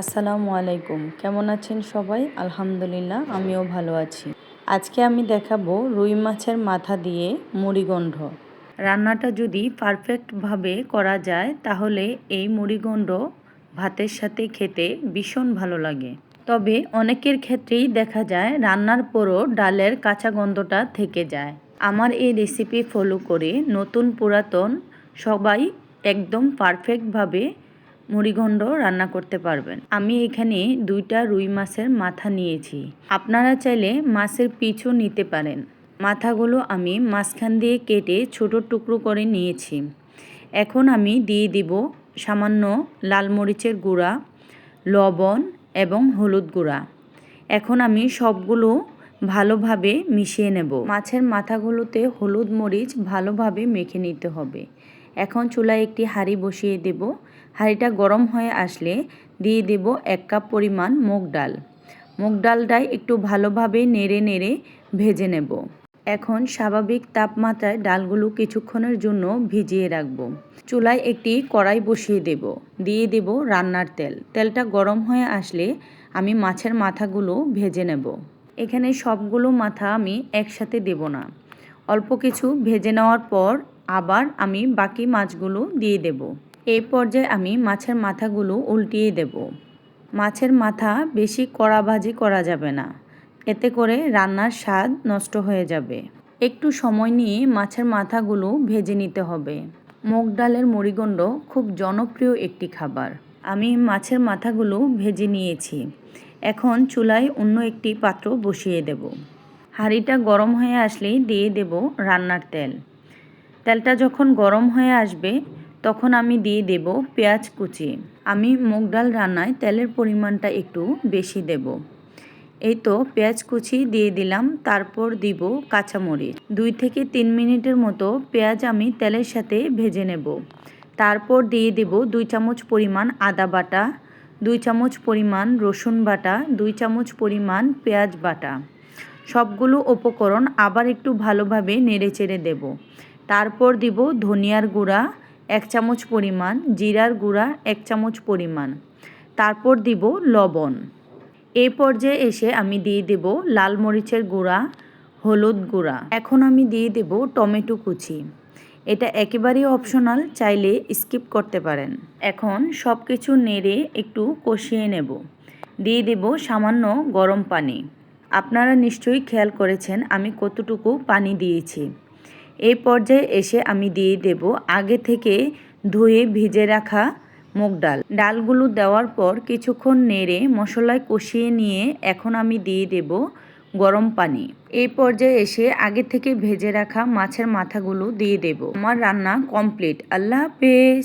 আসসালামু আলাইকুম। কেমন আছেন সবাই? আলহামদুলিল্লাহ আমিও ভালো আছি। আজকে আমি দেখাবো রুই মাছের মাথা দিয়ে মুড়িঘণ্ট। রান্নাটা যদি পারফেক্টভাবে করা যায় তাহলে এই মুড়িঘণ্ট ভাতের সাথে খেতে ভীষণ ভালো লাগে। তবে অনেকের ক্ষেত্রেই দেখা যায় রান্নার পরও ডালের কাঁচা গন্ধটা থেকে যায়। আমার এই রেসিপি ফলো করে নতুন পুরাতন সবাই একদম পারফেক্টভাবে মুড়িঘণ্ট রান্না করতে পারবেন। আমি এখানে 2টা রুই মাছের মাথা নিয়েছি। আপনারা চাইলে মাছের পিছও নিতে পারেন। মাথাগুলো আমি মাঝখান দিয়ে কেটে ছোট টুকরো করে নিয়েছি। এখন আমি দিয়ে দিব সামান্য লাল মরিচের গুঁড়া, লবণ এবং হলুদ গুঁড়া। এখন আমি সবগুলো ভালোভাবে মিশিয়ে নেব। মাছের মাথাগুলোতে হলুদ মরিচ ভালোভাবে মেখে নিতে হবে। এখন চুলায় একটি হাঁড়ি বসিয়ে দেব। হাঁড়িটা গরম হয়ে আসলে দিয়ে দেব 1 কাপ পরিমাণ মুগ ডাল। মুগ ডালটাই একটু ভালোভাবে নেড়ে নেড়ে ভেজে নেব। এখন স্বাভাবিক তাপমাত্রায় ডালগুলো কিছুক্ষণের জন্য ভিজিয়ে রাখব। চুলায় একটি কড়াই বসিয়ে দেব। দিয়ে দেব রান্নার তেল। তেলটা গরম হয়ে আসলে আমি মাছের মাথাগুলো ভেজে নেব। এখানে সবগুলো মাথা আমি একসাথে দেব না। অল্প কিছু ভেজে নেওয়ার পর আবার আমি বাকি মাছগুলো দিয়ে দেব। এই পর্যায়ে আমি মাছের মাথাগুলো উল্টিয়ে দেব। মাছের মাথা বেশি কড়া ভাজি করা যাবে না, এতে করে রান্নার স্বাদ নষ্ট হয়ে যাবে। একটু সময় নিয়ে মাছের মাথাগুলো ভেজে নিতে হবে। মুগ ডালের মুড়িঘণ্ট খুব জনপ্রিয় একটি খাবার। আমি মাছের মাথাগুলো ভেজে নিয়েছি। এখন চুলায় অন্য একটি পাত্র বসিয়ে দেব। হাঁড়িটা গরম হয়ে আসলেই দিয়ে দেব রান্নার তেল। তেলটা যখন গরম হয়ে আসবে তখন আমি দিয়ে দেব পেঁয়াজ কুচি। আমি মুগ ডাল রান্নায় তেলের পরিমাণটা একটু বেশি দেব। এই তো পেঁয়াজ কুচি দিয়ে দিলাম, তারপর দিব কাঁচামরিচ। 2 থেকে 3 মিনিটের মতো পেঁয়াজ আমি তেলের সাথে ভেজে নেব। তারপর দিয়ে দেব 2 চামচ পরিমাণ আদা বাটা, 2 চামচ পরিমাণ রসুন বাটা, 2 চামচ পরিমাণ পেঁয়াজ বাটা। সবগুলো উপকরণ আবার একটু ভালোভাবে নেড়েচেড়ে দেব। তারপর দিব ধনিয়ার গুঁড়া 1 চামচ পরিমাণ, জিরার গুঁড়া 1 চামচ পরিমাণ। তারপর দিব লবণ। এই পর্যায়ে এসে আমি দিয়ে দেব লাল মরিচের গুঁড়া, হলুদ গুঁড়া। এখন আমি দিয়ে দেব টমেটো কুচি। এটা একেবারেই অপশনাল, চাইলে স্কিপ করতে পারেন। এখন সব কিছু নেড়ে একটু কষিয়ে নেব। দিয়ে দেব সামান্য গরম পানি। আপনারা নিশ্চয়ই খেয়াল করেছেন আমি কতটুকু পানি দিয়েছি। এই পর্যায়ে এসে আমি দিয়ে দেব আগে থেকে ধুয়ে ভিজে রাখা মুগ ডাল। ডালগুলো দেওয়ার পর কিছুক্ষণ নেড়ে মশলায় কষিয়ে নিয়ে এখন আমি দিয়ে দেব গরম পানি। এই পর্যায়ে এসে আগে থেকে ভেজে রাখা মাছের মাথাগুলো দিয়ে দেব। আমার রান্না কমপ্লিট। আল্লাহ হাফেজ।